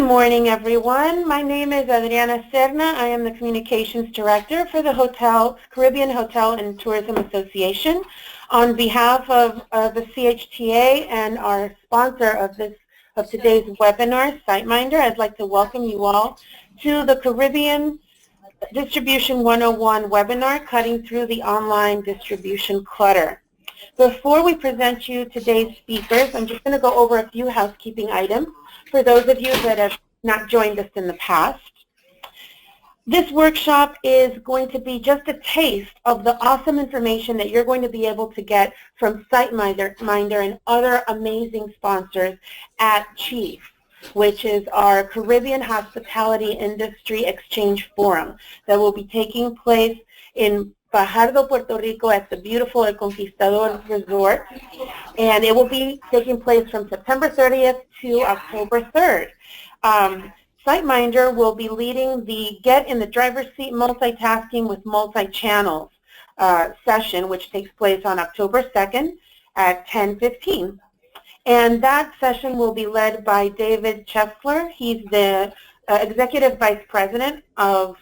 morning, everyone. My name is Adriana Serna. I am the Communications Director for the Caribbean Hotel and Tourism Association. On behalf of the CHTA and our sponsor of today's webinar, SiteMinder, I'd like to welcome you all to the Caribbean Distribution 101 webinar, Cutting Through the Online Distribution Clutter. Before we present you today's speakers, I'm just going to go over a few housekeeping items for those of you that have not joined us in the past. This workshop is going to be just a taste of the awesome information that you're going to be able to get from SiteMinder and other amazing sponsors at CHIEF, which is our Caribbean Hospitality Industry Exchange Forum that will be taking place in Fajardo, Puerto Rico at the beautiful El Conquistador Resort, and it will be taking place from September 30th to October 3rd. SiteMinder will be leading the Get in the Driver's Seat Multitasking with Multi-Channels session, which takes place on October 2nd at 10:15. And that session will be led by David Chesler. He's the Executive Vice President of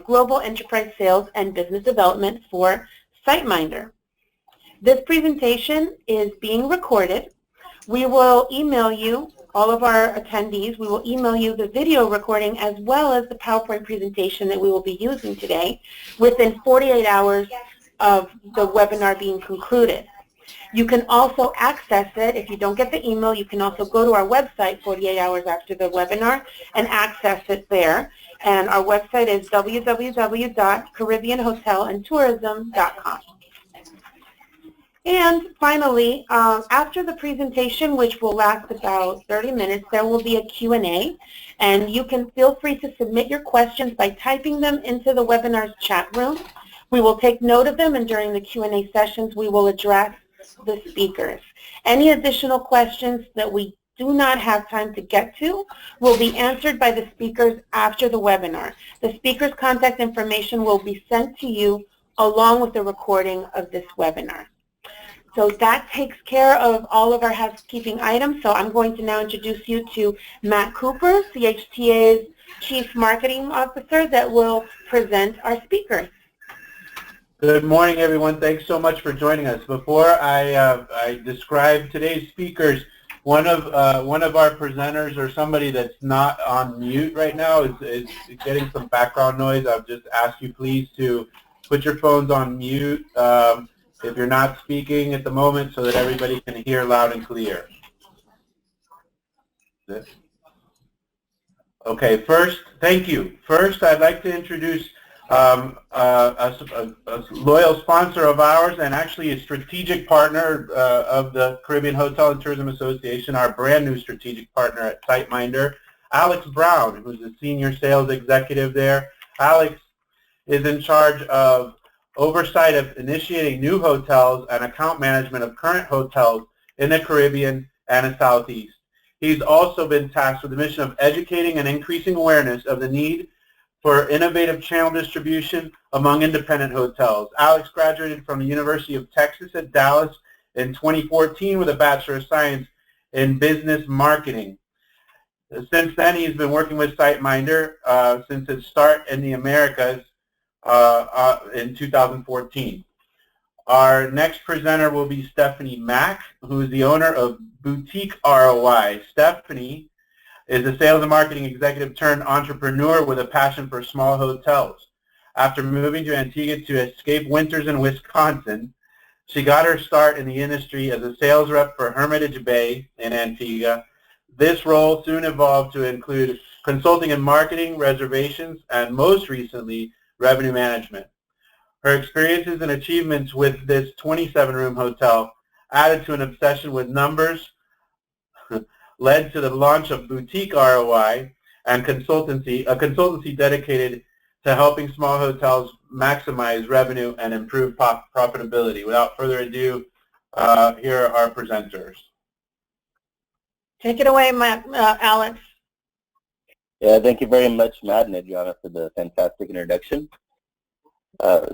Global Enterprise Sales and Business Development for SiteMinder. This presentation is being recorded. We will email you, all of our attendees, we will email you the video recording as well as the PowerPoint presentation that we will be using today within 48 hours of the webinar being concluded. You can also access it. If you don't get the email, you can also go to our website 48 hours after the webinar and access it there. And our website is www.caribbeanhotelandtourism.com. And finally, after the presentation, which will last about 30 minutes, there will be a Q&A, and you can feel free to submit your questions by typing them into the webinar's chat room. We will take note of them, and during the Q&A sessions, we will address the speakers. Any additional questions that we do not have time to get to will be answered by the speakers after the webinar. The speakers' contact information will be sent to you along with the recording of this webinar. So that takes care of all of our housekeeping items. So I'm going to now introduce you to Matt Cooper, CHTA's Chief Marketing Officer, that will present our speakers. Good morning, everyone. Thanks so much for joining us. Before I describe today's speakers, one of our presenters, or somebody that's not on mute right now, is getting some background noise. I'll just ask you please to put your phones on mute if you're not speaking at the moment, so that everybody can hear loud and clear. Okay, thank you. First, I'd like to introduce a loyal sponsor of ours, and actually a strategic partner of the Caribbean Hotel and Tourism Association, our brand new strategic partner at SiteMinder, Alex Brown, who's the Senior Sales Executive there. Alex is in charge of oversight of initiating new hotels and account management of current hotels in the Caribbean and the Southeast. He's also been tasked with the mission of educating and increasing awareness of the need for innovative channel distribution among independent hotels. Alex graduated from the University of Texas at Dallas in 2014 with a Bachelor of Science in Business Marketing. Since then, he's been working with SiteMinder since its start in the Americas in 2014. Our next presenter will be Stephanie Mack, who is the owner of Boutique ROI. Stephanie is a sales and marketing executive turned entrepreneur with a passion for small hotels. After moving to Antigua to escape winters in Wisconsin, she got her start in the industry as a sales rep for Hermitage Bay in Antigua. This role soon evolved to include consulting in marketing, reservations, and most recently, revenue management. Her experiences and achievements with this 27-room hotel, added to an obsession with numbers, led to the launch of Boutique ROI and a consultancy dedicated to helping small hotels maximize revenue and improve profitability. Without further ado, here are our presenters. Take it away, Alex. Yeah, thank you very much, Matt and Adriana, for the fantastic introduction.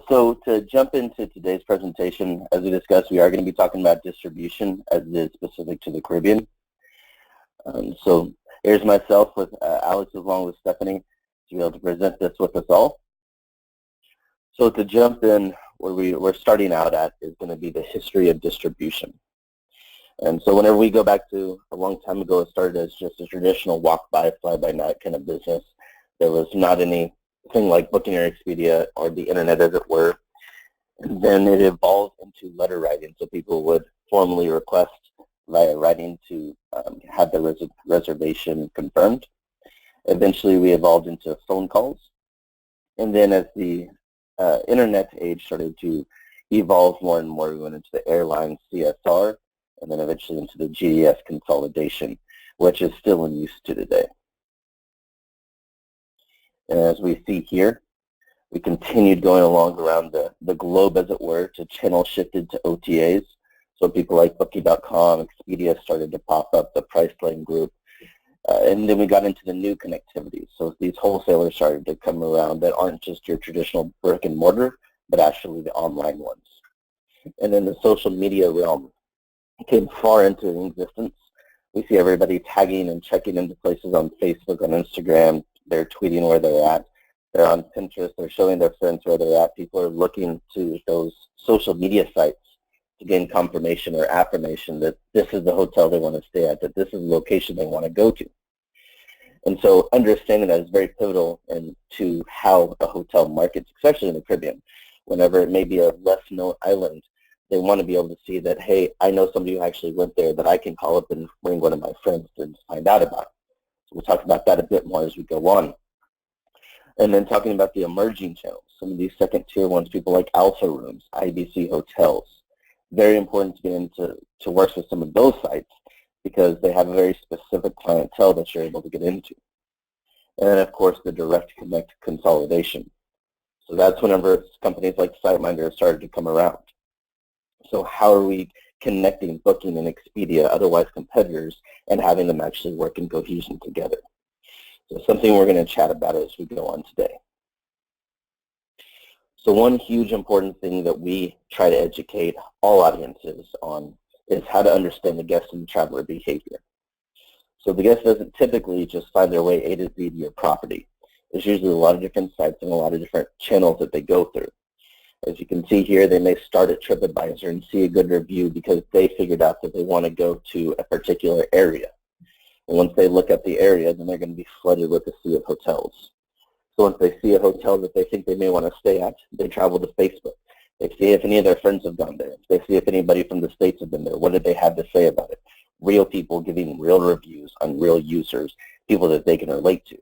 So to jump into today's presentation, as we discussed, we are going to be talking about distribution as it is specific to the Caribbean. So Here's myself with Alex along with Stephanie to be able to present this with us all. So to jump in, where we're starting out at is going to be the history of distribution. And so whenever we go back to a long time ago, it started as just a traditional walk-by, fly-by-night kind of business. There was not anything like Booking or Expedia or the internet, as it were. And then it evolved into letter writing, so people would formally request via writing to have their reservation confirmed. Eventually, we evolved into phone calls. And then as the internet age started to evolve more and more, we went into the airline CSR, and then eventually into the GDS consolidation, which is still in use to today. And as we see here, we continued going along around the globe, as it were, to channel shifted to OTAs. So people like Booking.com, Expedia started to pop up, the Priceline Group. And then we got into the new connectivity. So these wholesalers started to come around that aren't just your traditional brick and mortar, but actually the online ones. And then the social media realm came far into existence. We see everybody tagging and checking into places on Facebook, on Instagram. They're tweeting where they're at. They're on Pinterest. They're showing their friends where they're at. People are looking to those social media sites to gain confirmation or affirmation that this is the hotel they want to stay at, that this is the location they want to go to. And so understanding that is very pivotal to how a hotel markets, especially in the Caribbean. Whenever it may be a less known island, they want to be able to see that, hey, I know somebody who actually went there that I can call up and bring one of my friends to find out about. So we'll talk about that a bit more as we go on. And then talking about the emerging channels, some of these second-tier ones, people like Alpha Rooms, IBC Hotels. Very important to get into to work with some of those sites because they have a very specific clientele that you're able to get into. And then, of course, the direct connect consolidation. So that's whenever companies like SiteMinder started to come around. So how are we connecting Booking and Expedia, otherwise competitors, and having them actually work in cohesion together? So something we're going to chat about as we go on today. So one huge important thing that we try to educate all audiences on is how to understand the guest and traveler behavior. So the guest doesn't typically just find their way A to Z to your property. There's usually a lot of different sites and a lot of different channels that they go through. As you can see here, they may start at TripAdvisor and see a good review because they figured out that they want to go to a particular area. And once they look at the area, then they're going to be flooded with a sea of hotels. So once they see a hotel that they think they may want to stay at, they travel to Facebook. They see if any of their friends have gone there. They see if anybody from the States have been there. What did they have to say about it? Real people giving real reviews on real users, people that they can relate to.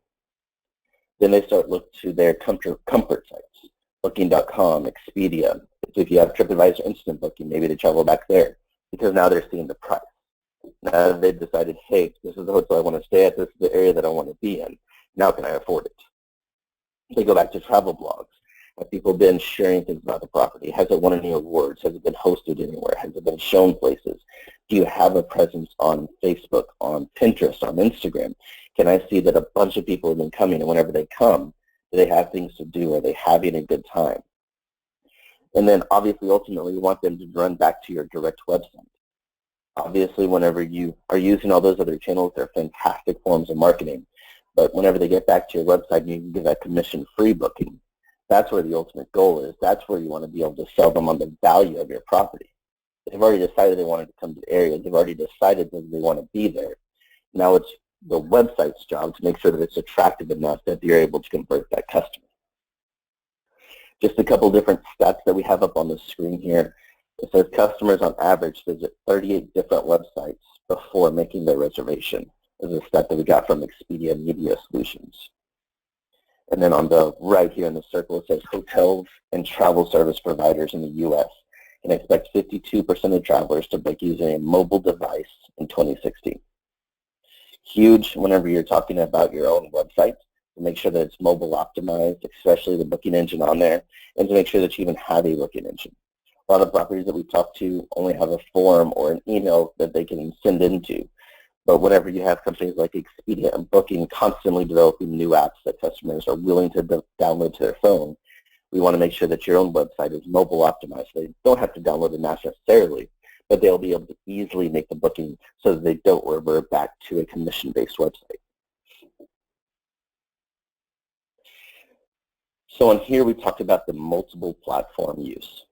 Then they start looking to their comfort sites, Booking.com, Expedia. If you have TripAdvisor Instant Booking, maybe they travel back there because now they're seeing the price. Now they've decided, hey, this is the hotel I want to stay at. This is the area that I want to be in. Now can I afford it? They go back to travel blogs. Have people been sharing things about the property? Has it won any awards? Has it been hosted anywhere? Has it been shown places? Do you have a presence on Facebook, on Pinterest, on Instagram? Can I see that a bunch of people have been coming, and whenever they come, do they have things to do? Are they having a good time? And then obviously, ultimately, you want them to run back to your direct website. Obviously, whenever you are using all those other channels, they're fantastic forms of marketing. But whenever they get back to your website, you can give that commission-free booking. That's where the ultimate goal is. That's where you want to be able to sell them on the value of your property. They've already decided they wanted to come to the area. They've already decided that they want to be there. Now it's the website's job to make sure that it's attractive enough that you're able to convert that customer. Just a couple different stats that we have up on the screen here. It says customers on average visit 38 different websites before making their reservation. This is a stat that we got from Expedia Media Solutions. And then on the right here in the circle, it says hotels and travel service providers in the U.S. can expect 52% of travelers to book using a mobile device in 2016. Huge whenever you're talking about your own website, to make sure that it's mobile optimized, especially the booking engine on there, and to make sure that you even have a booking engine. A lot of properties that we talk to only have a form or an email that they can send into. But whenever you have companies like Expedia and Booking constantly developing new apps that customers are willing to download to their phone, we want to make sure that your own website is mobile optimized. They don't have to download it necessarily, but they'll be able to easily make the booking so that they don't revert back to a commission-based website. So on here, we talked about the multiple platform use,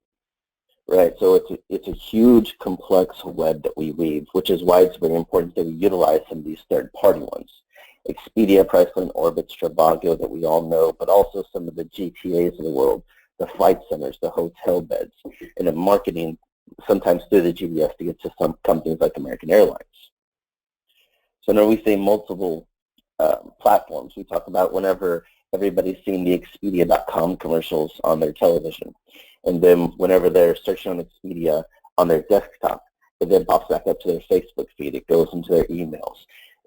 right? So it's a huge, complex web that we weave, which is why it's very important that we utilize some of these third-party ones. Expedia, Priceline, Orbit, Trivago that we all know, but also some of the GTAs of the world, the flight centers, the hotel beds, and the marketing sometimes through the GDS to get to some companies like American Airlines. So when we say multiple platforms, we talk about whenever everybody's seen the Expedia.com commercials on their television, and then whenever they're searching on Expedia on their desktop, it then pops back up to their Facebook feed. It goes into their emails.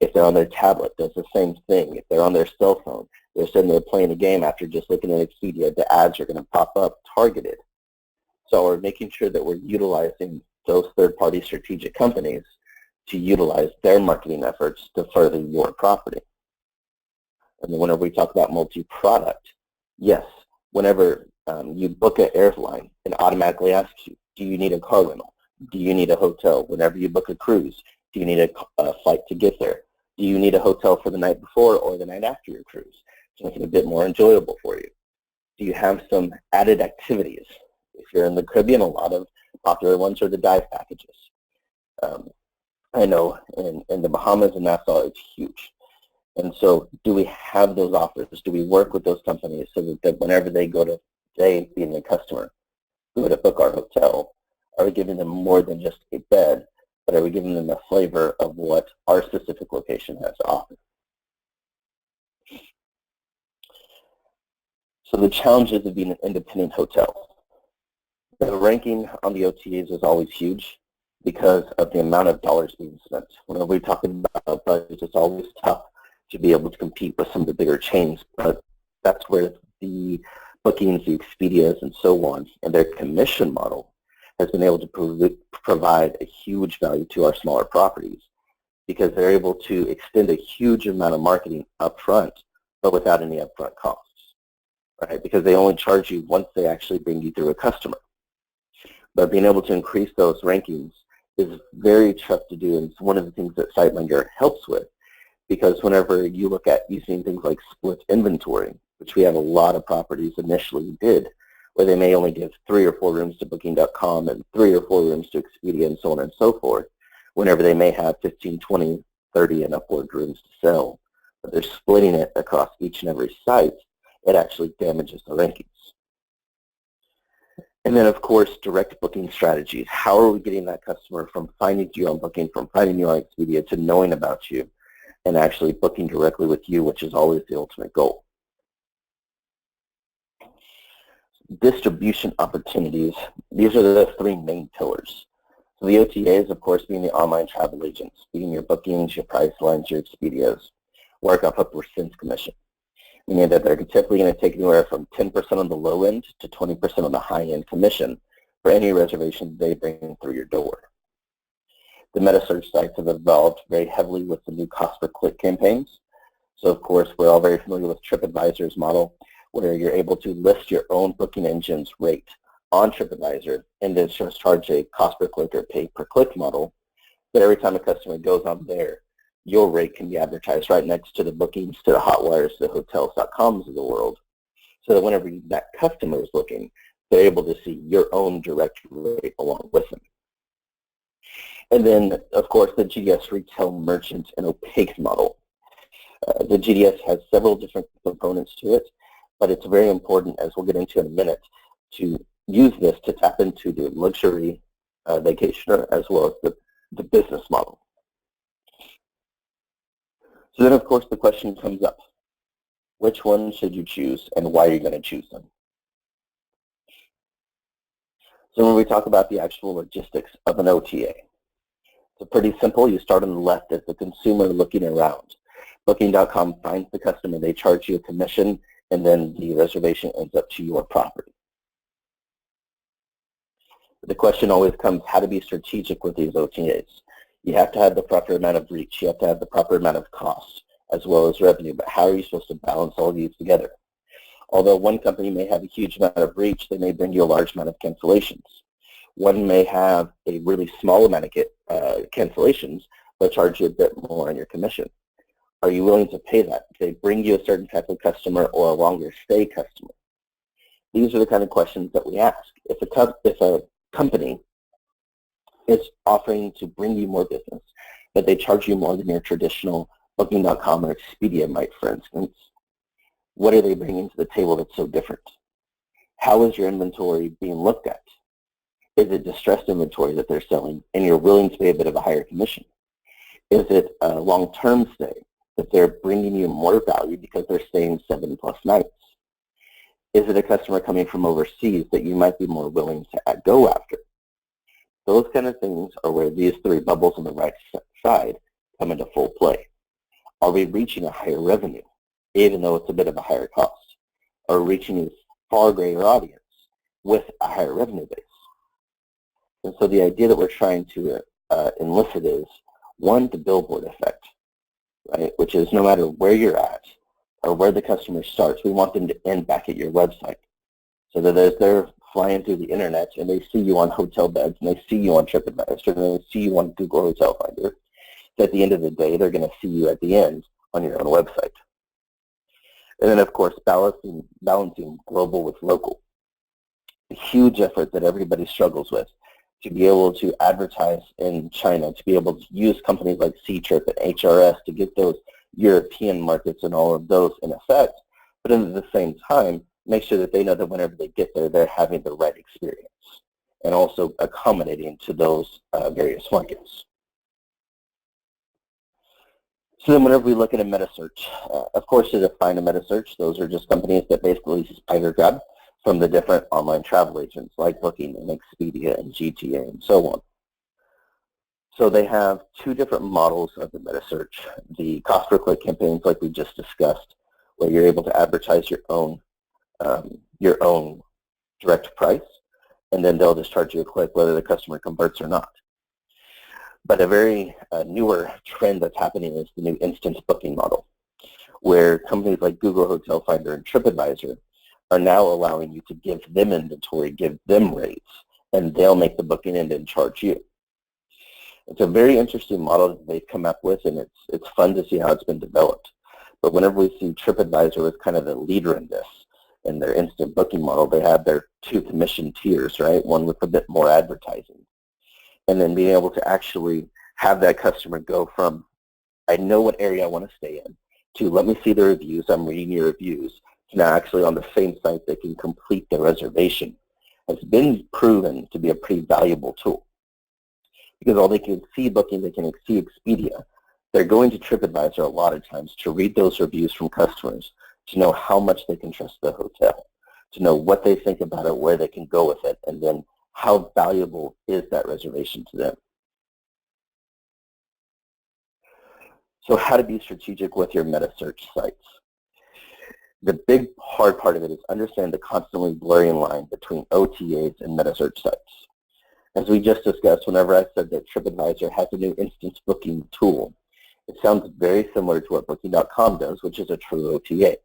If they're on their tablet, does the same thing. If they're on their cell phone, they're sitting there playing a game after just looking at Expedia, the ads are going to pop up targeted. So we're making sure that we're utilizing those third-party strategic companies to utilize their marketing efforts to further your property. And then whenever we talk about multi-product, yes, whenever you book an airline, it automatically asks you, do you need a car rental? Do you need a hotel? Whenever you book a cruise, do you need a flight to get there? Do you need a hotel for the night before or the night after your cruise to make it a bit more enjoyable for you? Do you have some added activities? If you're in the Caribbean, a lot of popular ones are the dive packages. I know in the Bahamas and Nassau, it's huge. And so do we have those offers? Do we work with those companies so that whenever they go to, they being the customer, go to book our hotel, are we giving them more than just a bed, but are we giving them a flavor of what our specific location has to offer? So the challenges of being an independent hotel. The ranking on the OTAs is always huge because of the amount of dollars being spent. Whenever we're talking about budgets, it's always tough to be able to compete with some of the bigger chains, but that's where the bookings, the Expedias, and so on, and their commission model has been able to provide a huge value to our smaller properties because they're able to extend a huge amount of marketing up front, but without any upfront costs, right? Because they only charge you once they actually bring you through a customer. But being able to increase those rankings is very tough to do, and it's one of the things that SiteMinder helps with, because whenever you look at using things like split inventory, which we have a lot of properties initially did, where they may only give 3 or 4 rooms to Booking.com and 3 or 4 rooms to Expedia and so on and so forth, whenever they may have 15, 20, 30 and upward rooms to sell, but they're splitting it across each and every site, it actually damages the rankings. And then, of course, direct booking strategies. How are we getting that customer from finding you on Booking, from finding you on Expedia, to knowing about you and actually booking directly with you, which is always the ultimate goal? Distribution opportunities. These are the 3 main pillars. So the OTAs, of course, being the online travel agents, being your bookings, your Pricelines, your Expedias, work off a percent commission, meaning that they're typically going to take anywhere from 10% on the low end to 20% on the high end commission for any reservation they bring through your door. The meta-search sites have evolved very heavily with the new cost per click campaigns. So of course, we're all very familiar with TripAdvisor's model, where you're able to list your own booking engine's rate on TripAdvisor and then just charge a cost per click or pay per click model. But every time a customer goes on there, your rate can be advertised right next to the bookings, to the Hotwires, to the hotels.coms of the world, so that whenever that customer is looking, they're able to see your own direct rate along with them. And then, of course, the GDS retail merchant and opaque model. The GDS has several different components to it, but it's very important, as we'll get into in a minute, to use this to tap into the luxury vacationer as well as the business model. So then, of course, the question comes up, which one should you choose and why are you going to choose them? So when we talk about the actual logistics of an OTA, it's pretty simple. You start on the left as the consumer looking around. Booking.com finds the customer, they charge you a commission, and then the reservation ends up to your property. The question always comes how to be strategic with these OTAs. You have to have the proper amount of reach. You have to have the proper amount of cost as well as revenue. But how are you supposed to balance all of these together? Although one company may have a huge amount of reach, they may bring you a large amount of cancellations. One may have a really small amount of cancellations, but charge you a bit more on your commission. Are you willing to pay that? If they bring you a certain type of customer or a longer stay customer, these are the kind of questions that we ask. If a company is offering to bring you more business, but they charge you more than your traditional Booking.com or Expedia might, for instance, what are they bringing to the table that's so different? How is your inventory being looked at? Is it distressed inventory that they're selling and you're willing to pay a bit of a higher commission? Is it a long-term stay that they're bringing you more value because they're staying 7+ nights? Is it a customer coming from overseas that you might be more willing to go after? Those kind of things are where these 3 bubbles on the right side come into full play. Are we reaching a higher revenue, even though it's a bit of a higher cost? Are we reaching a far greater audience with a higher revenue base? And so the idea that we're trying to elicit is, 1, the billboard effect, right? Which is no matter where you're at or where the customer starts, we want them to end back at your website. So that as they're flying through the internet and they see you on hotel beds and they see you on TripAdvisor and they see you on Google Hotel Finder, at the end of the day, they're going to see you at the end on your own website. And then, of course, balancing global with local. A huge effort that everybody struggles with, to be able to advertise in China, to be able to use companies like C-Trip and HRS to get those European markets and all of those in effect, but at the same time, make sure that they know that whenever they get there, they're having the right experience and also accommodating to those various markets. So then whenever we look at a meta search, of course to define a meta search, those are just companies that basically spider grab from the different online travel agents like Booking and Expedia and GTA and so on. So they have 2 different models of the meta search. The cost per click campaigns like we just discussed, where you're able to advertise your own direct price, and then they'll just charge you a click whether the customer converts or not. But a very newer trend that's happening is the new instant booking model, where companies like Google Hotel Finder and TripAdvisor are now allowing you to give them inventory, give them rates, and they'll make the booking and then charge you. It's a very interesting model that they've come up with, and it's fun to see how it's been developed. But whenever we see TripAdvisor as kind of the leader in this, in their instant booking model, they have their 2 commission tiers, right? One with a bit more advertising. And then being able to actually have that customer go from, I know what area I want to stay in, to let me see the reviews, I'm reading your reviews, to now actually on the same site they can complete the reservation, has been proven to be a pretty valuable tool. Because while they can see Booking, they can see Expedia, they're going to TripAdvisor a lot of times to read those reviews from customers, to know how much they can trust the hotel, to know what they think about it, where they can go with it, and then how valuable is that reservation to them. So how to be strategic with your meta search sites. The big hard part of it is understand the constantly blurring line between OTAs and meta search sites. As we just discussed, whenever I said that TripAdvisor has a new instance booking tool, it sounds very similar to what Booking.com does, which is a true OTA.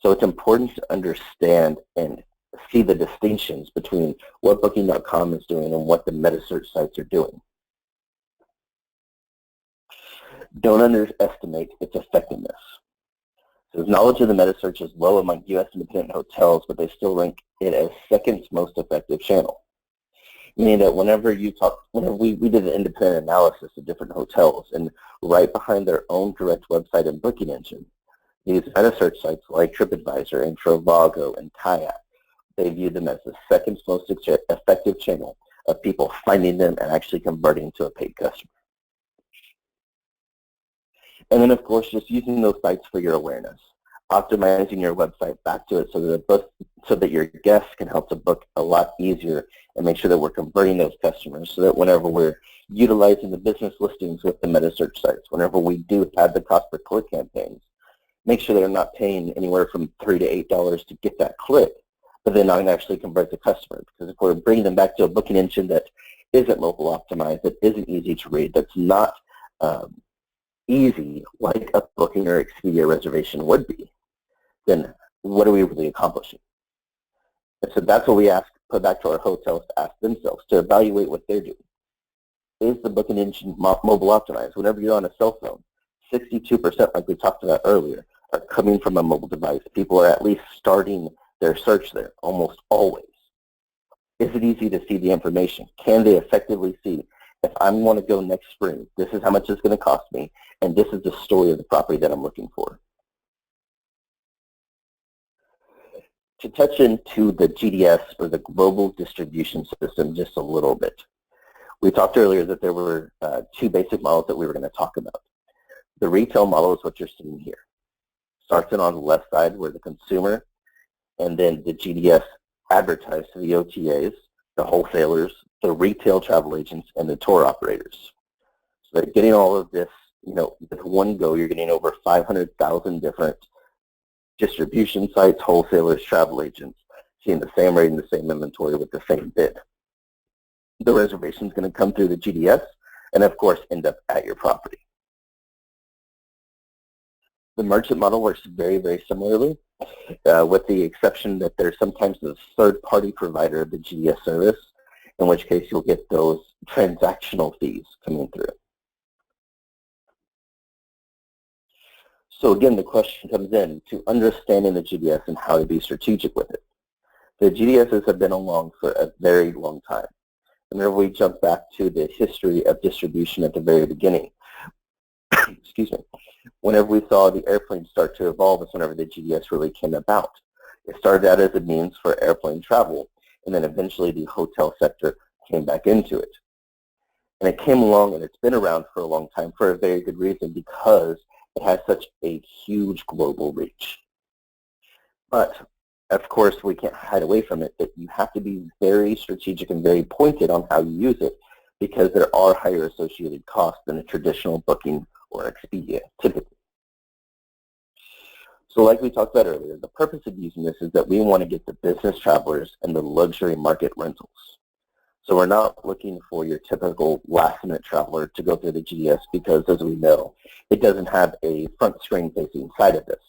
So it's important to understand and see the distinctions between what Booking.com is doing and what the meta search sites are doing. Don't underestimate its effectiveness. So knowledge of the meta search is low among U.S. independent hotels, but they still rank it as second most effective channel. Meaning that whenever we did an independent analysis of different hotels, and right behind their own direct website and booking engine, these meta search sites like TripAdvisor and Trivago and Kayak, they view them as the second most effective channel of people finding them and actually converting to a paid customer. And then, of course, just using those sites for your awareness, optimizing your website back to it so that your guests can help to book a lot easier and make sure that we're converting those customers so that whenever we're utilizing the business listings with the meta search sites, whenever we do add the cost per click campaigns, make sure they're not paying anywhere from $3 to $8 to get that click, but they're not going to actually convert the customer. Because if we're bringing them back to a booking engine that isn't mobile optimized, that isn't easy to read, that's not easy like a Booking or Expedia reservation would be, then what are we really accomplishing? And so that's what we put back to our hotels to ask themselves, to evaluate what they're doing. Is the booking engine mobile optimized? Whenever you're on a cell phone, 62%, like we talked about earlier, are coming from a mobile device. People are at least starting their search there, almost always. Is it easy to see the information? Can they effectively see, if I want to go next spring, this is how much it's going to cost me, and this is the story of the property that I'm looking for. To touch into the GDS, or the Global Distribution System, just a little bit. We talked earlier that there were two basic models that we were going to talk about. The retail model is what you're seeing here. Starts in on the left side where the consumer, and then the GDS advertised to the OTAs, the wholesalers, the retail travel agents, and the tour operators. So they're getting all of this, with one go, you're getting over 500,000 different distribution sites, wholesalers, travel agents, seeing the same rate and the same inventory with the same bid. The reservation is going to come through the GDS and, of course, end up at your property. The merchant model works very, very similarly, with the exception that there's sometimes a third-party provider of the GDS service, in which case you'll get those transactional fees coming through. So again, the question comes in to understanding the GDS and how to be strategic with it. The GDSs have been along for a very long time. Whenever we jump back to the history of distribution at the very beginning, excuse me, whenever we saw the airplanes start to evolve is whenever the GDS really came about. It started out as a means for airplane travel, and then eventually the hotel sector came back into it. And it came along, and it's been around for a long time for a very good reason, because it has such a huge global reach. But of course, we can't hide away from it that you have to be very strategic and very pointed on how you use it, because there are higher associated costs than a traditional booking or Expedia, typically. So like we talked about earlier, the purpose of using this is that we want to get the business travelers and the luxury market rentals. So we're not looking for your typical last-minute traveler to go through the GDS, because, as we know, it doesn't have a front screen-facing side of this.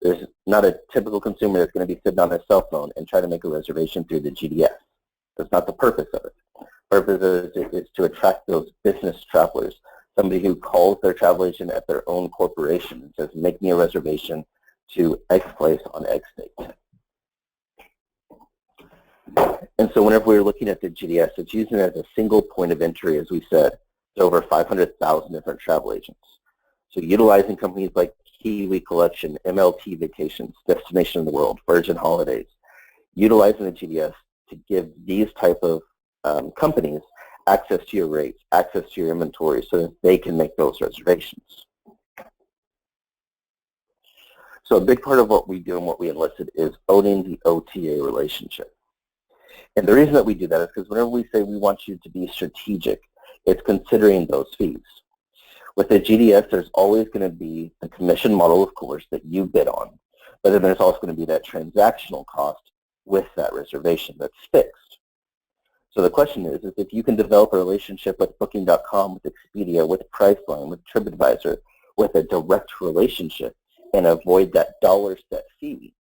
There's not a typical consumer that's going to be sitting on their cell phone and try to make a reservation through the GDS. That's not the purpose of it. The purpose is to attract those business travelers, somebody who calls their travel agent at their own corporation and says, make me a reservation to X place on X date. And so whenever we're looking at the GDS, it's using it as a single point of entry, as we said, to over 500,000 different travel agents. So utilizing companies like Kiwi Collection, MLT Vacations, Destination of the World, Virgin Holidays, utilizing the GDS to give these type of companies access to your rates, access to your inventory, so that they can make those reservations. So a big part of what we do and what we enlisted is owning the OTA relationship. And the reason that we do that is because whenever we say we want you to be strategic, it's considering those fees. With the GDS, there's always going to be the commission model, of course, that you bid on, but then there's also going to be that transactional cost with that reservation that's fixed. So the question is if you can develop a relationship with Booking.com, with Expedia, with Priceline, with TripAdvisor, with a direct relationship, and avoid that dollar set fee,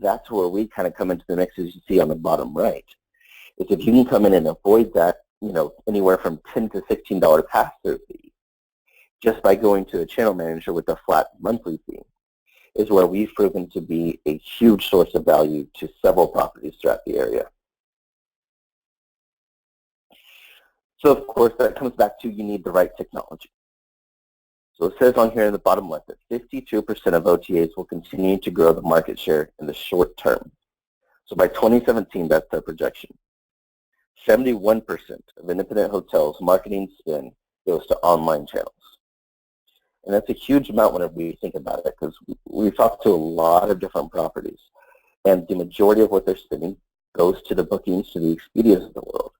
that's where we kind of come into the mix, as you see on the bottom right. Is if you can come in and avoid that, anywhere from $10 to $16 pass-through fee, just by going to a channel manager with a flat monthly fee, is where we've proven to be a huge source of value to several properties throughout the area. So of course, that comes back to you need the right technology. So it says on here in the bottom left that 52% of OTAs will continue to grow the market share in the short term. So by 2017, that's their projection. 71% of independent hotels' marketing spend goes to online channels. And that's a huge amount whenever we think about it, because we've talked to a lot of different properties, and the majority of what they're spending goes to the bookings, to the Expedias of the world.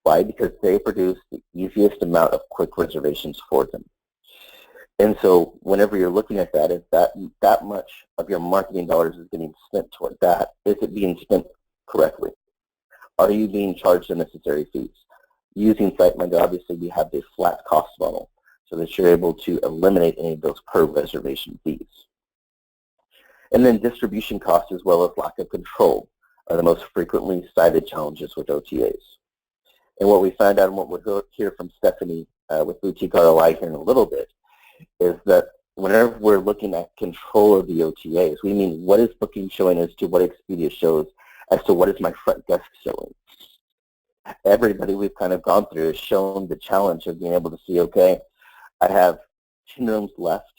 Why? Because they produce the easiest amount of quick reservations for them. And so whenever you're looking at that, if that much of your marketing dollars is getting spent toward that, is it being spent correctly? Are you being charged unnecessary fees? Using SiteMinder, obviously, we have this flat cost model so that you're able to eliminate any of those per reservation fees. And then distribution costs, as well as lack of control, are the most frequently cited challenges with OTAs. And what we found out, and what we'll hear from Stephanie with Boutique ROI here in a little bit, is that whenever we're looking at control of the OTAs, we mean what is Booking showing as to what Expedia shows as to what is my front desk showing. Everybody we've kind of gone through has shown the challenge of being able to see, okay, I have 10 rooms left,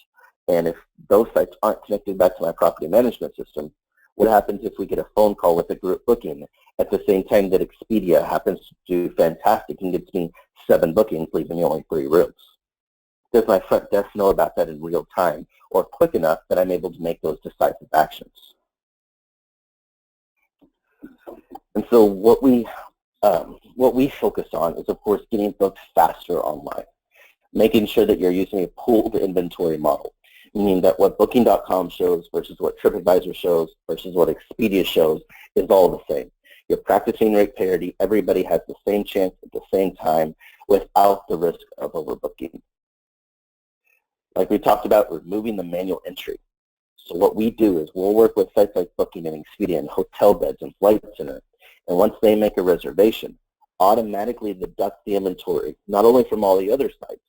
and if those sites aren't connected back to my property management system, what happens if we get a phone call with a group booking at the same time that Expedia happens to do fantastic and gets me 7 bookings, leaving me only 3 rooms? Does my front desk know about that in real time or quick enough that I'm able to make those decisive actions? And so what we focus on is, of course, getting booked faster online, making sure that you're using a pooled inventory model, meaning that what Booking.com shows versus what TripAdvisor shows versus what Expedia shows is all the same. You're practicing rate parity. Everybody has the same chance at the same time without the risk of overbooking. Like we talked about, removing the manual entry. So what we do is we'll work with sites like Booking and Expedia and Hotel Beds and Flight Center, and once they make a reservation, automatically deduct the inventory, not only from all the other sites,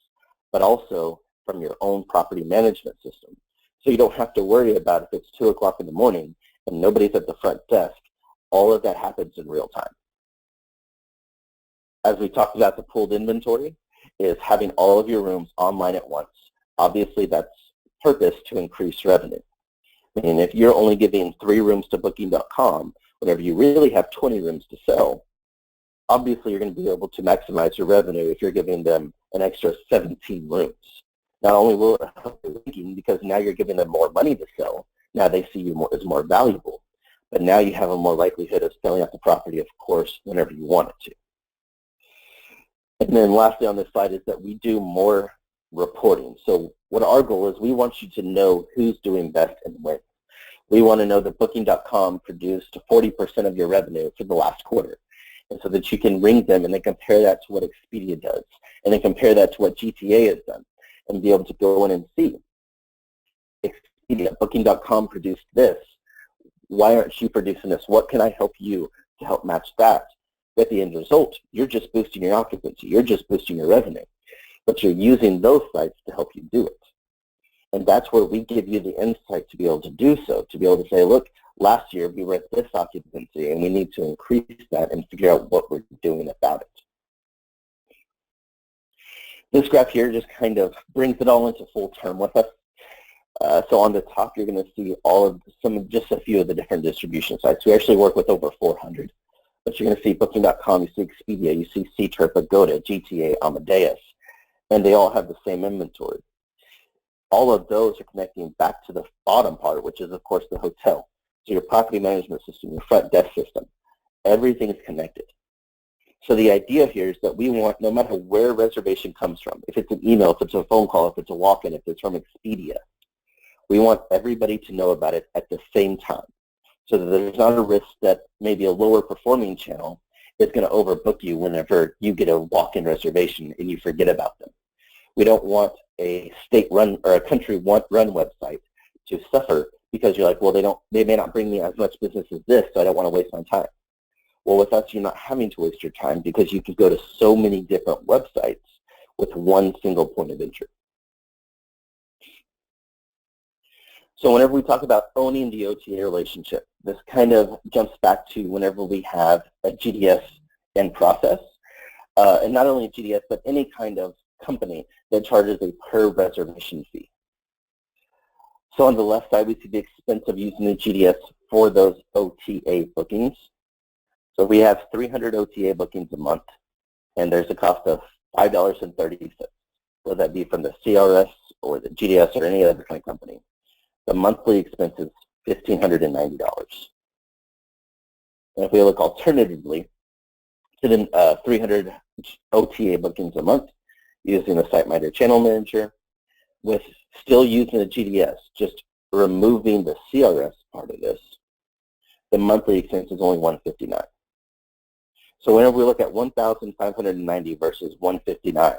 but also from your own property management system. So you don't have to worry about if it's 2 o'clock in the morning and nobody's at the front desk. All of that happens in real time. As we talked about, the pooled inventory is having all of your rooms online at once. Obviously, that's purpose to increase revenue. I mean, if you're only giving 3 rooms to Booking.com, whenever you really have 20 rooms to sell, obviously you're going to be able to maximize your revenue if you're giving them an extra 17 rooms. Not only will it help your ranking because now you're giving them more money to sell, now they see you as more valuable, but now you have a more likelihood of selling out the property, of course, whenever you want it to. And then lastly on this slide is that we do more reporting. So what our goal is, we want you to know who's doing best and when. We want to know that Booking.com produced 40% of your revenue for the last quarter, and so that you can ring them and then compare that to what Expedia does, and then compare that to what GTA has done, and be able to go in and see, Expedia, Booking.com produced this. Why aren't you producing this? What can I help you to help match that? At the end result, you're just boosting your occupancy. You're just boosting your revenue, but you're using those sites to help you do it. And that's where we give you the insight to be able to do so, to be able to say, look, last year we were at this occupancy and we need to increase that and figure out what we're doing about it. This graph here just kind of brings it all into full term with us. So on the top, you're going to see all of just a few of the different distribution sites. We actually work with over 400. But you're going to see Booking.com, you see Expedia, you see C-Trip, Agoda, GTA, Amadeus, and they all have the same inventory. All of those are connecting back to the bottom part, which is, of course, the hotel. So your property management system, your front desk system, everything is connected. So the idea here is that we want, no matter where a reservation comes from, if it's an email, if it's a phone call, if it's a walk-in, if it's from Expedia, we want everybody to know about it at the same time, so that there's not a risk that maybe a lower performing channel is going to overbook you whenever you get a walk-in reservation and you forget about them. We don't want a state-run or a country-run website to suffer because you're like, well, they may not bring me as much business as this, so I don't want to waste my time. Well, with us, you're not having to waste your time because you can go to so many different websites with one single point of entry. So whenever we talk about owning the OTA relationship, this kind of jumps back to whenever we have a GDS in process, and not only a GDS, but any kind of company that charges a per reservation fee. So on the left side, we see the expense of using the GDS for those OTA bookings. So we have 300 OTA bookings a month, and there's a cost of $5.30, whether that be from the CRS or the GDS or any other kind of company. The monthly expense is $1,590. And if we look alternatively to the 300 OTA bookings a month using the SiteMinder channel manager, with still using the GDS, just removing the CRS part of this, the monthly expense is only $159. So whenever we look at $1,590 versus $159,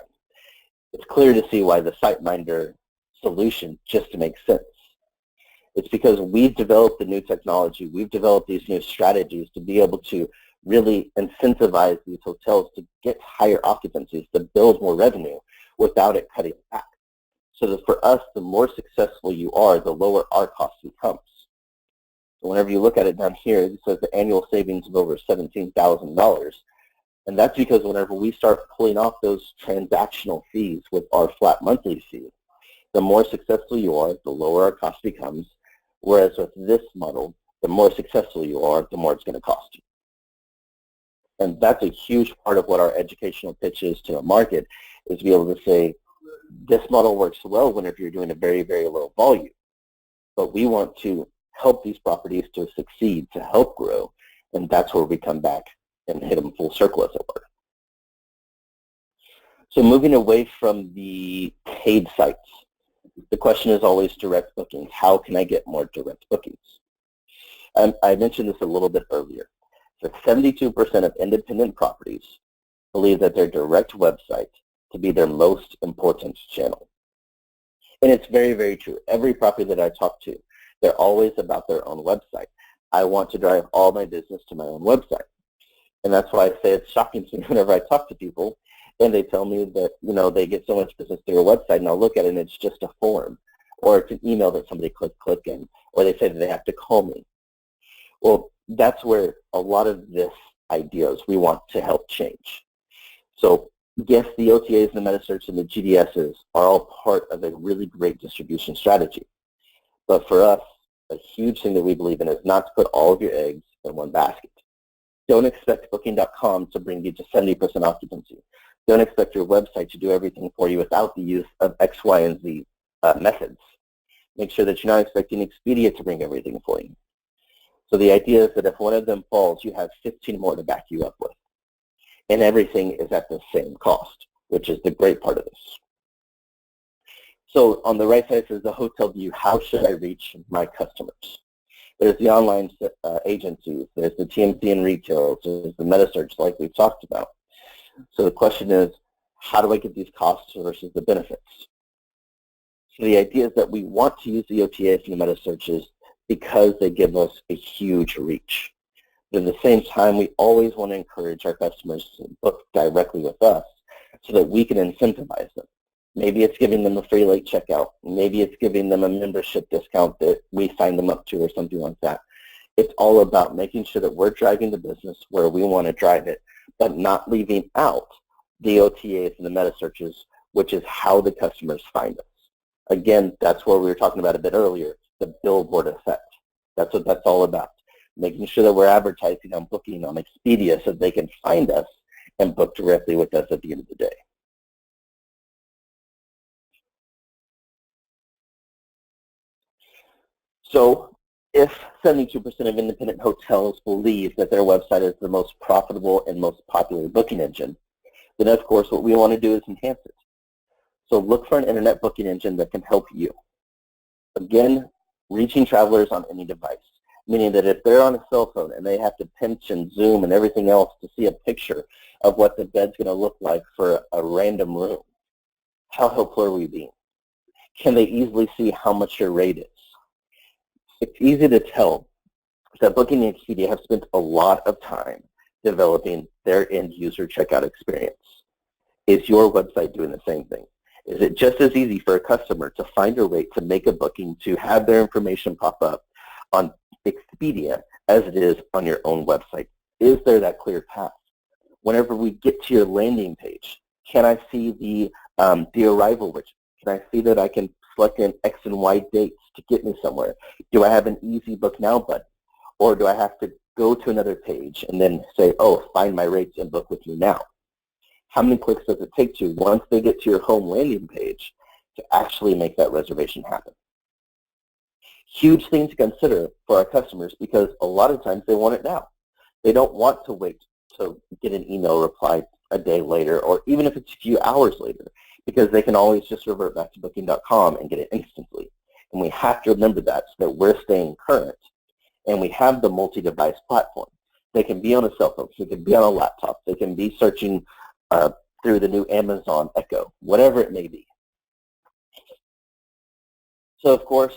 it's clear to see why the SiteMinder solution just makes sense. It's because we've developed the new technology, we've developed these new strategies to be able to really incentivize these hotels to get higher occupancies, to build more revenue without it cutting back. So that for us, the more successful you are, the lower our cost becomes. So whenever you look at it down here, it says the annual savings of over $17,000. And that's because whenever we start pulling off those transactional fees with our flat monthly fee, the more successful you are, the lower our cost becomes. Whereas with this model, the more successful you are, the more it's going to cost you. And that's a huge part of what our educational pitch is to the market, is to be able to say, this model works well whenever you're doing a very, very low volume. But we want to help these properties to succeed, to help grow. And that's where we come back and hit them full circle, as it were. So moving away from the paid sites, the question is always direct bookings. How can I get more direct bookings? I mentioned this a little bit earlier. So 72% of independent properties believe that their direct website to be their most important channel. And it's very, very true. Every property that I talk to, they're always about their own website. I want to drive all my business to my own website. And that's why I say it's shocking to me whenever I talk to people and they tell me that, you know, they get so much business through a website, and I'll look at it and it's just a form, or it's an email that somebody click in, or they say that they have to call me. Well, that's where a lot of this ideas we want to help change. So yes, the OTAs and the metasearch and the GDSs are all part of a really great distribution strategy. But for us, a huge thing that we believe in is not to put all of your eggs in one basket. Don't expect Booking.com to bring you to 70% occupancy. Don't expect your website to do everything for you without the use of X, Y, and Z methods. Make sure that you're not expecting Expedia to bring everything for you. So the idea is that if one of them falls, you have 15 more to back you up with. And everything is at the same cost, which is the great part of this. So on the right side says the hotel view, how should I reach my customers? There's the online agencies, there's the TMC and retail, there's the metasearch like we've talked about. So the question is, how do I get these costs versus the benefits? So the idea is that we want to use the OTAs and the metasearches because they give us a huge reach. But at the same time, we always want to encourage our customers to book directly with us so that we can incentivize them. Maybe it's giving them a free late checkout. Maybe it's giving them a membership discount that we sign them up to or something like that. It's all about making sure that we're driving the business where we want to drive it, but not leaving out the OTAs and the meta searches, which is how the customers find us. Again, that's what we were talking about a bit earlier, the billboard effect. That's what that's all about. Making sure that we're advertising on Booking, on Expedia, so they can find us and book directly with us at the end of the day. So if 72% of independent hotels believe that their website is the most profitable and most popular booking engine, then of course what we want to do is enhance it. So look for an internet booking engine that can help you. Again, reaching travelers on any device, meaning that if they're on a cell phone and they have to pinch and zoom and everything else to see a picture of what the bed's going to look like for a random room, how helpful are we being? Can they easily see how much your rate is? It's easy to tell that Booking and Expedia have spent a lot of time developing their end user checkout experience. Is your website doing the same thing? Is it just as easy for a customer to find a rate, to make a booking, to have their information pop up on Expedia as it is on your own website? Is there that clear path? Whenever we get to your landing page, can I see the arrival widget? Can I see that I can select in X and Y dates to get me somewhere? Do I have an easy book now button? Or do I have to go to another page and then say, oh, find my rates and book with me now? How many clicks does it take to, once they get to your home landing page, to actually make that reservation happen? Huge thing to consider for our customers, because a lot of times they want it now. They don't want to wait to get an email reply a day later, or even if it's a few hours later, because they can always just revert back to Booking.com and get it instantly. And we have to remember that, so that we're staying current. And we have the multi-device platform. They can be on a cell phone, they can be on a laptop, they can be searching through the new Amazon Echo, whatever it may be. So of course,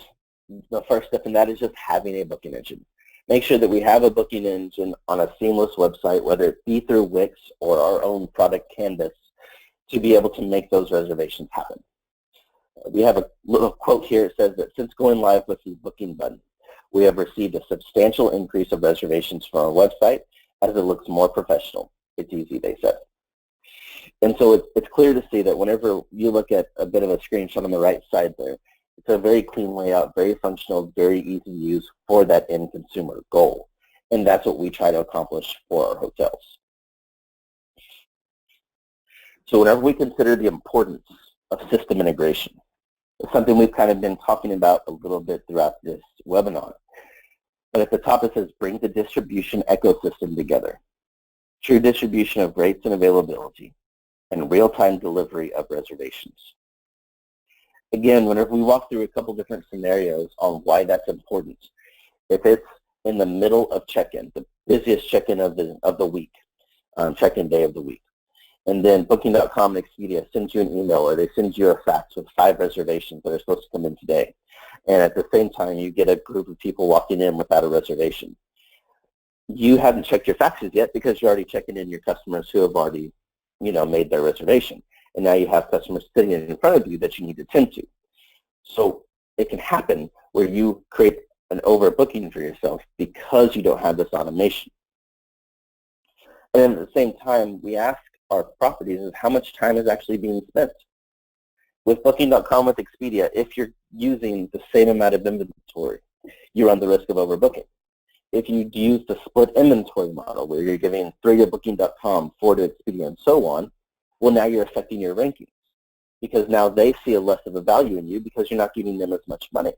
the first step in that is just having a booking engine. Make sure that we have a booking engine on a seamless website, whether it be through Wix or our own product Canvas, to be able to make those reservations happen. We have a little quote here. It says that since going live with the booking button, we have received a substantial increase of reservations for our website as it looks more professional. It's easy, they said. And so it's clear to see that whenever you look at a bit of a screenshot on the right side there, it's a very clean layout, very functional, very easy to use for that end consumer goal. And that's what we try to accomplish for our hotels. So whenever we consider the importance of system integration, it's something we've kind of been talking about a little bit throughout this webinar. But at the top it says, bring the distribution ecosystem together. True distribution of rates and availability, and real-time delivery of reservations. Again, whenever we walk through a couple different scenarios on why that's important, if it's in the middle of check-in, the busiest check-in of the week, check-in day of the week, and then Booking.com and Expedia sends you an email or they send you a fax with 5 reservations that are supposed to come in today, and at the same time you get a group of people walking in without a reservation. You haven't checked your faxes yet because you're already checking in your customers who have already made their reservation. And now you have customers sitting in front of you that you need to tend to. So it can happen where you create an overbooking for yourself because you don't have this automation. And at the same time, we ask our properties is how much time is actually being spent. With Booking.com, with Expedia, if you're using the same amount of inventory, you run the risk of overbooking. If you use the split inventory model where you're giving 3 to Booking.com, 4 to Expedia, and so on, well, now you're affecting your rankings because now they see a less of a value in you because you're not giving them as much money.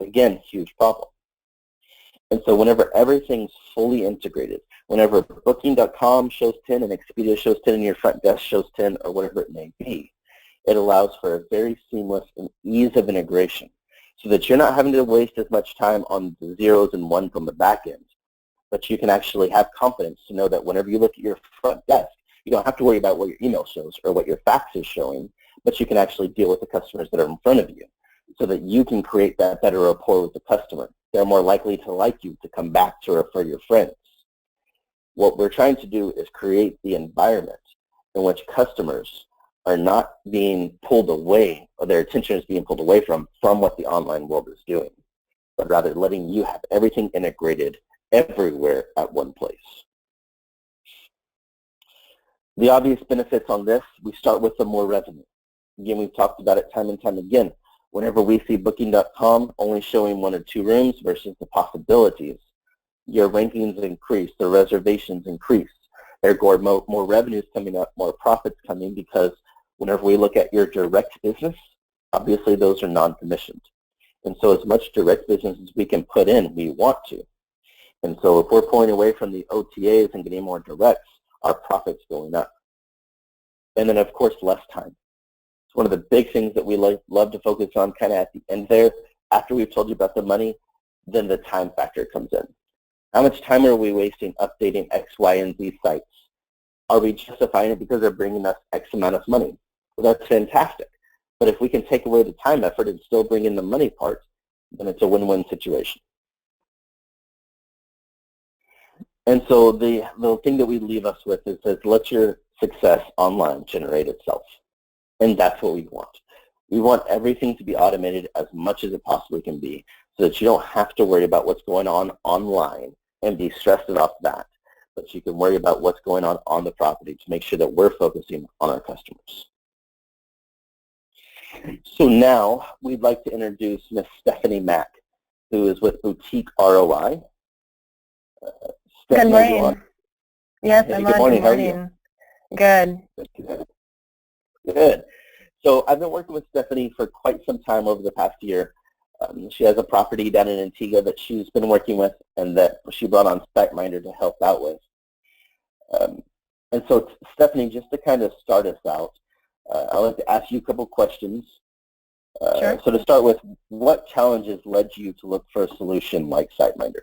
Again, huge problem. And so whenever everything's fully integrated, whenever Booking.com shows 10 and Expedia shows 10 and your front desk shows 10 or whatever it may be, it allows for a very seamless and ease of integration so that you're not having to waste as much time on the zeros and ones on the back end, but you can actually have confidence to know that whenever you look at your front desk, you don't have to worry about what your email shows or what your fax is showing, but you can actually deal with the customers that are in front of you so that you can create that better rapport with the customer. They're more likely to like you, to come back, to refer your friends. What we're trying to do is create the environment in which customers are not being pulled away, or their attention is being pulled away from what the online world is doing, but rather letting you have everything integrated everywhere at one place. The obvious benefits on this, we start with the more revenue. Again, we've talked about it time and time again. Whenever we see Booking.com only showing 1 or 2 rooms versus the possibilities, your rankings increase, the reservations increase. Therefore, more revenues coming up, more profits coming, because whenever we look at your direct business, obviously those are non-commissioned. And so as much direct business as we can put in, we want to. And so if we're pulling away from the OTAs and getting more directs, our profits going up. And then, of course, less time. It's one of the big things that we love to focus on kind of at the end there. After we've told you about the money, then the time factor comes in. How much time are we wasting updating X, Y, and Z sites? Are we justifying it because they're bringing us X amount of money? Well, that's fantastic. But if we can take away the time effort and still bring in the money part, then it's a win-win situation. And so the thing that we leave us with is that let your success online generate itself. And that's what we want. We want everything to be automated as much as it possibly can be so that you don't have to worry about what's going on online and be stressed about that. But you can worry about what's going on the property to make sure that we're focusing on our customers. So now we'd like to introduce Ms. Stephanie Mack, who is with Boutique ROI. Good morning. Yes, hey, I'm good on. morning. Good morning. Good. Good. So I've been working with Stephanie for quite some time over the past year. She has a property down in Antigua that she's been working with and that she brought on SiteMinder to help out with. And so Stephanie, just to kind of start us out, I'd like to ask you a couple questions. Sure. So to start with, what challenges led you to look for a solution like SiteMinder?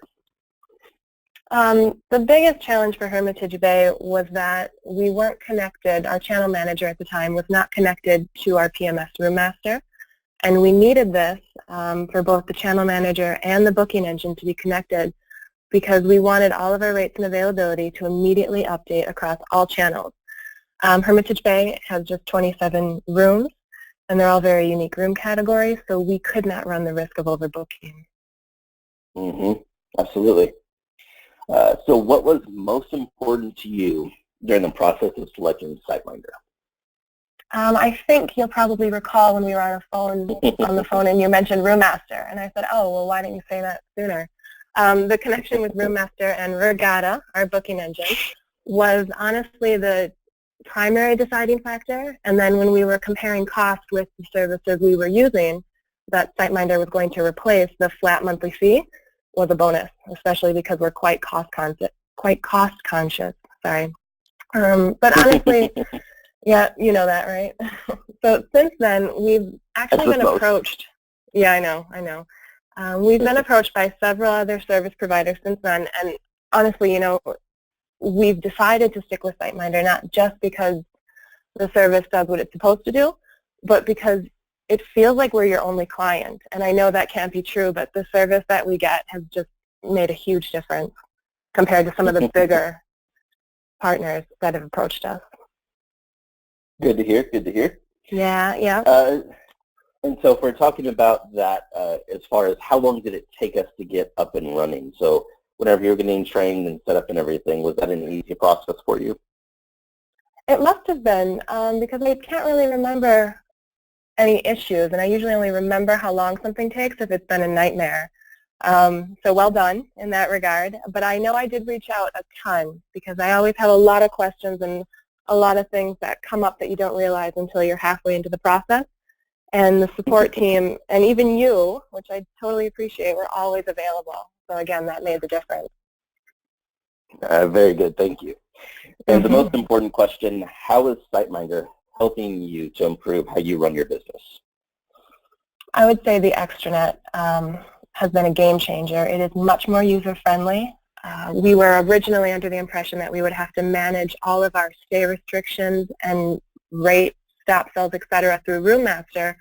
The biggest challenge for Hermitage Bay was that we weren't connected. Our channel manager at the time was not connected to our PMS room master, and we needed this for both the channel manager and the booking engine to be connected because we wanted all of our rates and availability to immediately update across all channels. Hermitage Bay has just 27 rooms, and they're all very unique room categories, so we could not run the risk of overbooking. Absolutely. So what was most important to you during the process of selecting SiteMinder? I think you'll probably recall when we were on the phone and you mentioned Room Master, and I said, oh, well, why didn't you say that sooner? The connection with Room Master and Regatta, our booking engine, was honestly the primary deciding factor. And then when we were comparing cost with the services we were using that SiteMinder was going to replace, the flat monthly fee was a bonus, especially because we're quite cost conscious. Sorry. But honestly, yeah, you know that, right? So since then, we've actually been approached. Yeah, I know. We've been approached by several other service providers since then, and honestly, we've decided to stick with SiteMinder, not just because the service does what it's supposed to do, but because it feels like we're your only client. And I know that can't be true, but the service that we get has just made a huge difference compared to some of the bigger partners that have approached us. Good to hear. Yeah. And so if we're talking about that, as far as how long did it take us to get up and running? So whenever you were getting trained and set up and everything, was that an easy process for you? It must have been, because I can't really remember any issues, and I usually only remember how long something takes if it's been a nightmare. So well done in that regard. But I know I did reach out a ton because I always have a lot of questions and a lot of things that come up that you don't realize until you're halfway into the process. And the support team, and even you, which I totally appreciate, were always available. So again, that made the difference. Very good, thank you. And the most important question, how is SiteMinder helping you to improve how you run your business? I would say the extranet has been a game changer. It is much more user-friendly. We were originally under the impression that we would have to manage all of our stay restrictions and rate, stop sells, etc. through Room Master.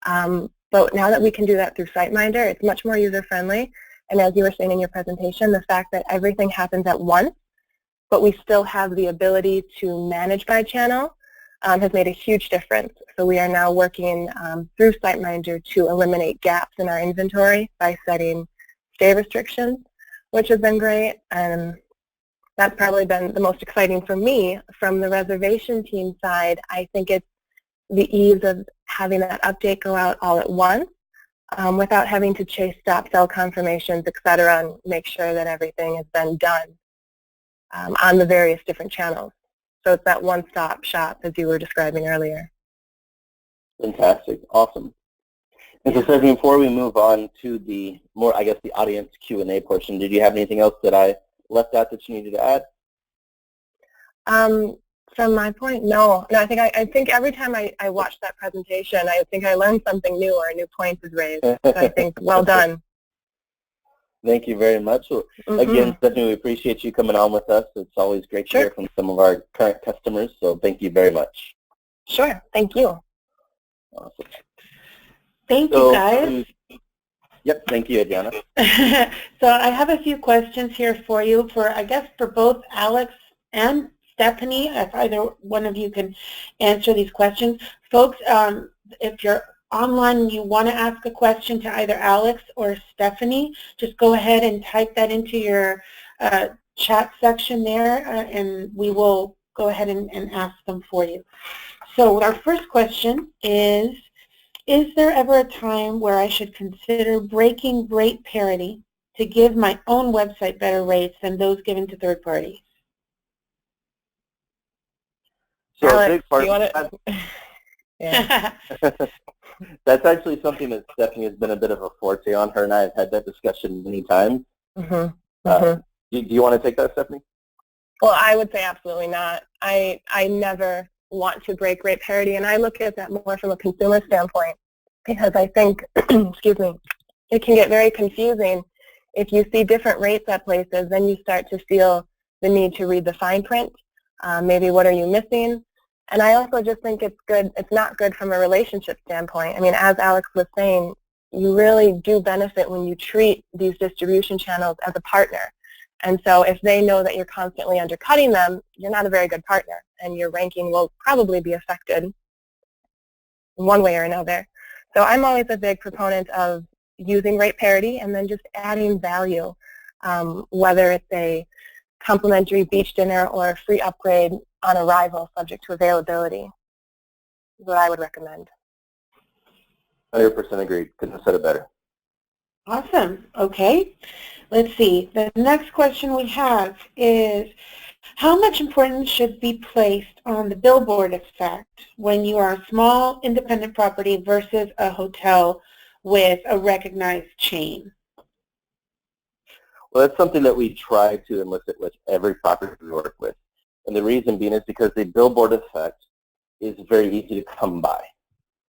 But now that we can do that through SiteMinder, it's much more user-friendly. And as you were saying in your presentation, the fact that everything happens at once, but we still have the ability to manage by channel has made a huge difference. So we are now working through SiteMinder to eliminate gaps in our inventory by setting stay restrictions, which has been great. And that's probably been the most exciting for me. From the reservation team side, I think it's the ease of having that update go out all at once without having to chase stop sell confirmations, et cetera, and make sure that everything has been done on the various different channels. So it's that one-stop shop, as you were describing earlier. Fantastic. Awesome. And so, Stephanie, before we move on to the more, I guess, the audience Q&A portion, did you have anything else that I left out that you needed to add? From my point, no. I think every time I watch that presentation, I think I learned something new or a new point is raised. So I think, well done. Thank you very much. Well, again, Stephanie, we appreciate you coming on with us. It's always great to hear from some of our current customers, so thank you very much. Sure. Thank you. Awesome. Thank you, guys. Yep, thank you, Adriana. So I have a few questions here for you, I guess for both Alex and Stephanie, if either one of you can answer these questions. Folks, if you're online and you want to ask a question to either Alex or Stephanie, just go ahead and type that into your chat section there, and we will go ahead and ask them for you. So our first question is there ever a time where I should consider breaking rate parity to give my own website better rates than those given to third parties? So Alex, a big part you want of to? Yeah. That's actually something that Stephanie has been a bit of a forte on. Her and I have had that discussion many times. Do you want to take that, Stephanie? Well, I would say absolutely not. I never want to break rate parity, and I look at that more from a consumer standpoint because I think, excuse me, it can get very confusing. If you see different rates at places, then you start to feel the need to read the fine print. Maybe what are you missing? And I also just think it's not good from a relationship standpoint. I mean, as Alex was saying, you really do benefit when you treat these distribution channels as a partner. And so if they know that you're constantly undercutting them, you're not a very good partner, and your ranking will probably be affected. one way or another. So I'm always a big proponent of using rate parity and then just adding value, whether it's a complimentary beach dinner or a free upgrade on arrival subject to availability is what I would recommend. 100% agreed. Couldn't have said it better. Awesome. Okay. Let's see. The next question we have is, how much importance should be placed on the billboard effect when you are a small independent property versus a hotel with a recognized chain? Well, that's something that we try to elicit with every property we work with. And the reason being is because the billboard effect is very easy to come by,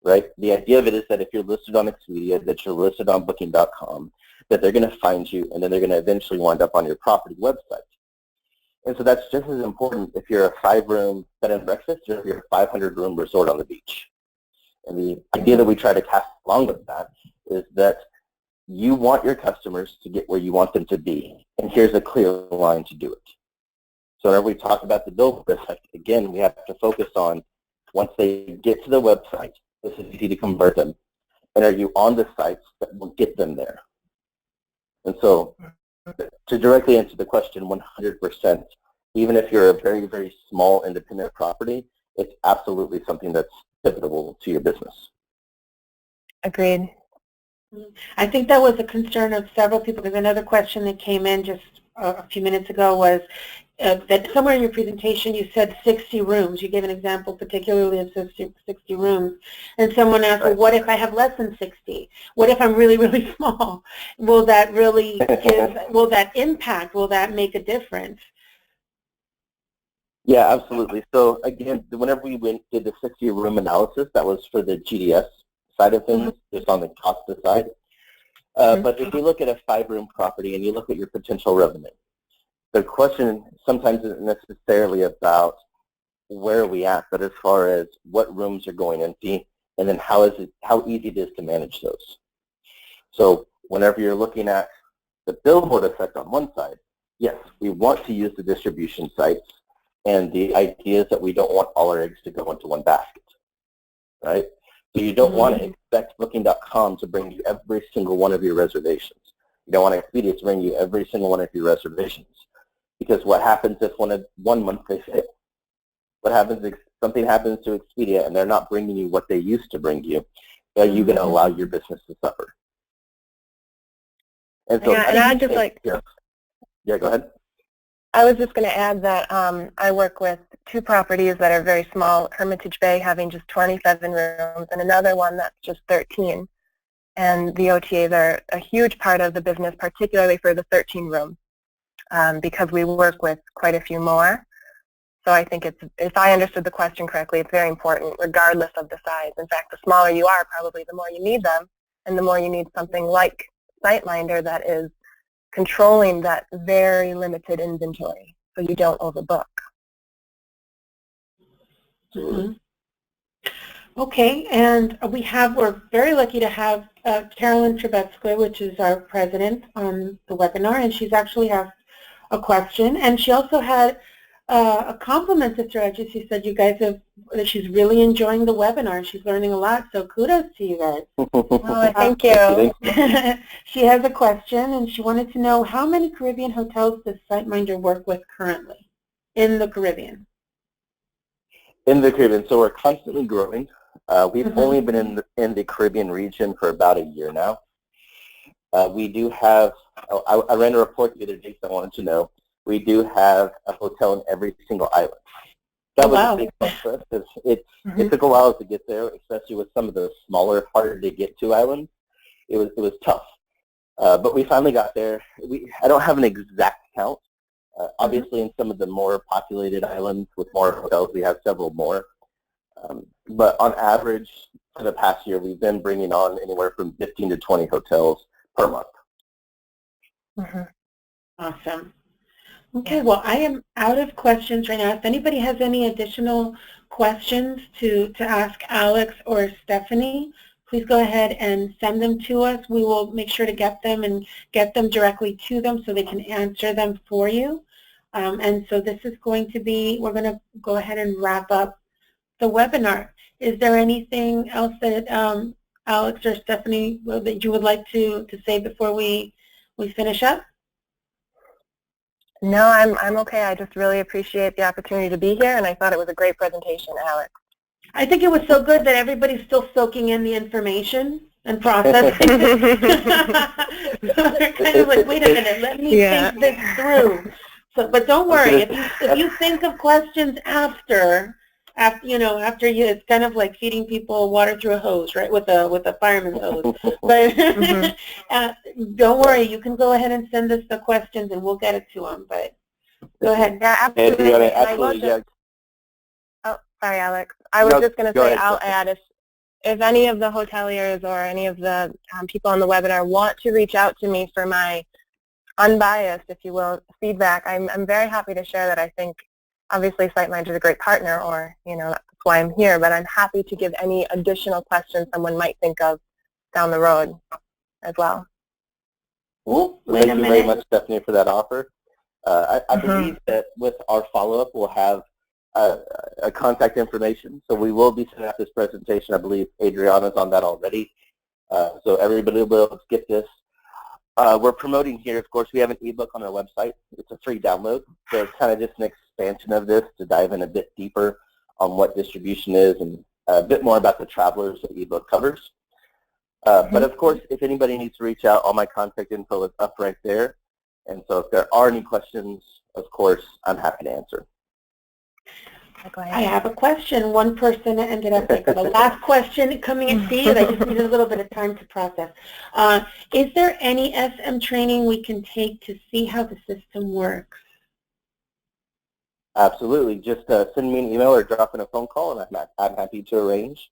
right? The idea of it is that if you're listed on Expedia, that you're listed on Booking.com, that they're going to find you, and then they're going to eventually wind up on your property website. And so that's just as important if you're a 5-room bed and breakfast or if you're a 500-room resort on the beach. And the idea that we try to cast along with that is that you want your customers to get where you want them to be, and here's a clear line to do it. So whenever we talk about the billboard effect, again, we have to focus on once they get to the website, this is easy to convert them, and are you on the sites that will get them there? And so to directly answer the question 100%, even if you're a very, very small independent property, it's absolutely something that's pivotal to your business. Agreed. I think that was a concern of several people, because another question that came in just a few minutes ago was that somewhere in your presentation you said 60 rooms. You gave an example particularly of 60 rooms. And someone asked, well, what if I have less than 60? What if I'm really, really small? Will that really will that impact, will that make a difference? Yeah, absolutely. So again, whenever we did the 60-room analysis, that was for the GDS side of things, just on the cost side. But if you look at a 5-room property and you look at your potential revenue, the question sometimes isn't necessarily about where are we at, but as far as what rooms are going empty, and then how easy it is to manage those. So whenever you're looking at the billboard effect on one side, yes, we want to use the distribution sites, and the idea is that we don't want all our eggs to go into one basket, right? So you don't want to expect Booking.com to bring you every single one of your reservations. You don't want Expedia to bring you every single one of your reservations. Because what happens if one month they fail? What happens if something happens to Expedia and they're not bringing you what they used to bring you? Are you going to allow your business to suffer? And so, yeah, and I'd just like... Yeah, go ahead. I was just going to add that I work with 2 properties that are very small, Hermitage Bay having just 27 rooms and another one that's just 13. And the OTAs are a huge part of the business, particularly for the 13 rooms, because we work with quite a few more. So I think if I understood the question correctly, it's very important regardless of the size. In fact, the smaller you are, probably the more you need them, and the more you need something like SiteMinder that is controlling that very limited inventory so you don't overbook. Okay, and we're very lucky to have Carolyn Trebetska, which is our president, on the webinar, and she's actually asked a question, and she also had a compliment to Reggie. She said that she's really enjoying the webinar and she's learning a lot, so kudos to you guys. Oh, thank you. She has a question, and she wanted to know, how many Caribbean hotels does SiteMinder work with currently in the Caribbean? In the Caribbean, so we're constantly growing. We've only been in the Caribbean region for about a year now. We do have, I ran a report the other day, so I wanted to know, we do have a hotel in every single island. That was a big plus for us, because it took a while to get there, especially with some of the smaller, harder to get to islands. It was tough. But we finally got there. I don't have an exact count. Obviously, in some of the more populated islands with more hotels, we have several more. But on average, for the past year, we've been bringing on anywhere from 15 to 20 hotels per month. Awesome. Okay, well, I am out of questions right now. If anybody has any additional questions to ask Alex or Stephanie, please go ahead and send them to us. We will make sure to get them and get them directly to them so they can answer them for you. And so this is going to be, we're going to go ahead and wrap up the webinar. Is there anything else that Alex or Stephanie that you would like to say before we finish up? No, I'm okay. I just really appreciate the opportunity to be here, and I thought it was a great presentation, Alex. I think it was so good that everybody's still soaking in the information and processing. So they're kind of like, wait a minute, let me think this through. So, but don't worry, if you think of questions after you, it's kind of like feeding people water through a hose, right? With a fireman's hose. But don't worry, you can go ahead and send us the questions, and we'll get it to them. But go ahead. Yeah, absolutely. Absolutely. Oh, sorry, Alex. I was just going to say, I'll add, if any of the hoteliers or any of the people on the webinar want to reach out to me for my unbiased, if you will, feedback, I'm very happy to share that. I think, obviously, SiteMinder is a great partner, or, that's why I'm here, but I'm happy to give any additional questions someone might think of down the road as well. Ooh, Thank you very much, Stephanie, for that offer. I believe that with our follow-up, we'll have a contact information. So we will be sending out this presentation. I believe Adriana's on that already. So everybody will get this. We're promoting here, of course, we have an ebook on our website. It's a free download. So it's kind of just an expansion of this to dive in a bit deeper on what distribution is and a bit more about the travelers that the ebook covers. But of course, if anybody needs to reach out, all my contact info is up right there. And so if there are any questions, of course, I'm happy to answer. I have a question. One person ended up with the last question coming at Steve. I just needed a little bit of time to process. Is there any SM training we can take to see how the system works? Absolutely. Just send me an email or drop in a phone call, and I'm happy to arrange.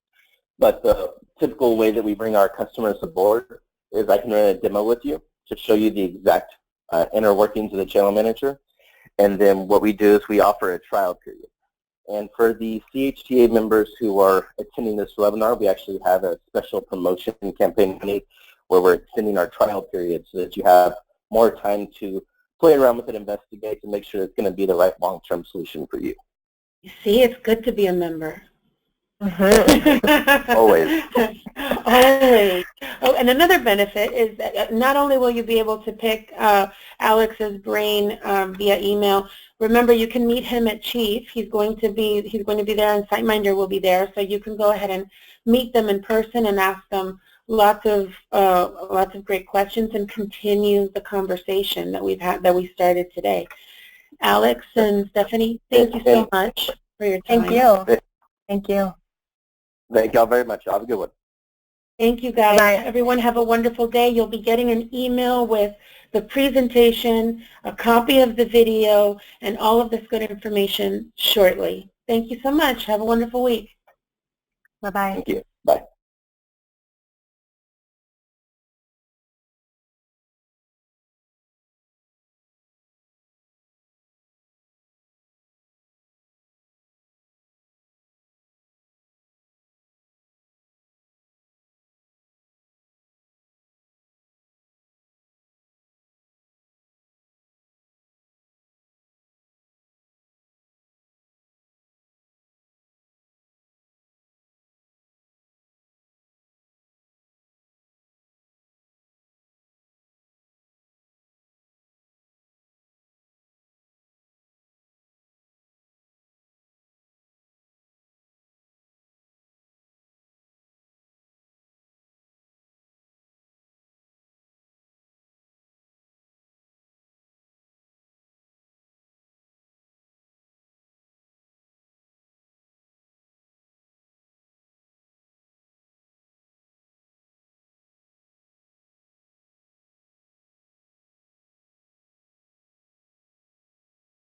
But the typical way that we bring our customers aboard is I can run a demo with you to show you the exact inner workings of the channel manager. And then what we do is we offer a trial period. And for the CHTA members who are attending this webinar, we actually have a special promotion campaign where we're extending our trial period so that you have more time to play around with it, investigate, to make sure it's going to be the right long-term solution for you. You see, it's good to be a member. Always. Always. Oh, and another benefit is that not only will you be able to pick Alex's brain via email. Remember, you can meet him at Chief. He's going to be there, and SiteMinder will be there, so you can go ahead and meet them in person and ask them lots of great questions and continue the conversation that we started today. Alex and Stephanie, thank you so much for your time. Thank you. Thank you. Thank y'all very much. Have a good one. Thank you, guys. Bye. Everyone have a wonderful day. You'll be getting an email with the presentation, a copy of the video, and all of this good information shortly. Thank you so much. Have a wonderful week. Bye-bye. Thank you. Bye.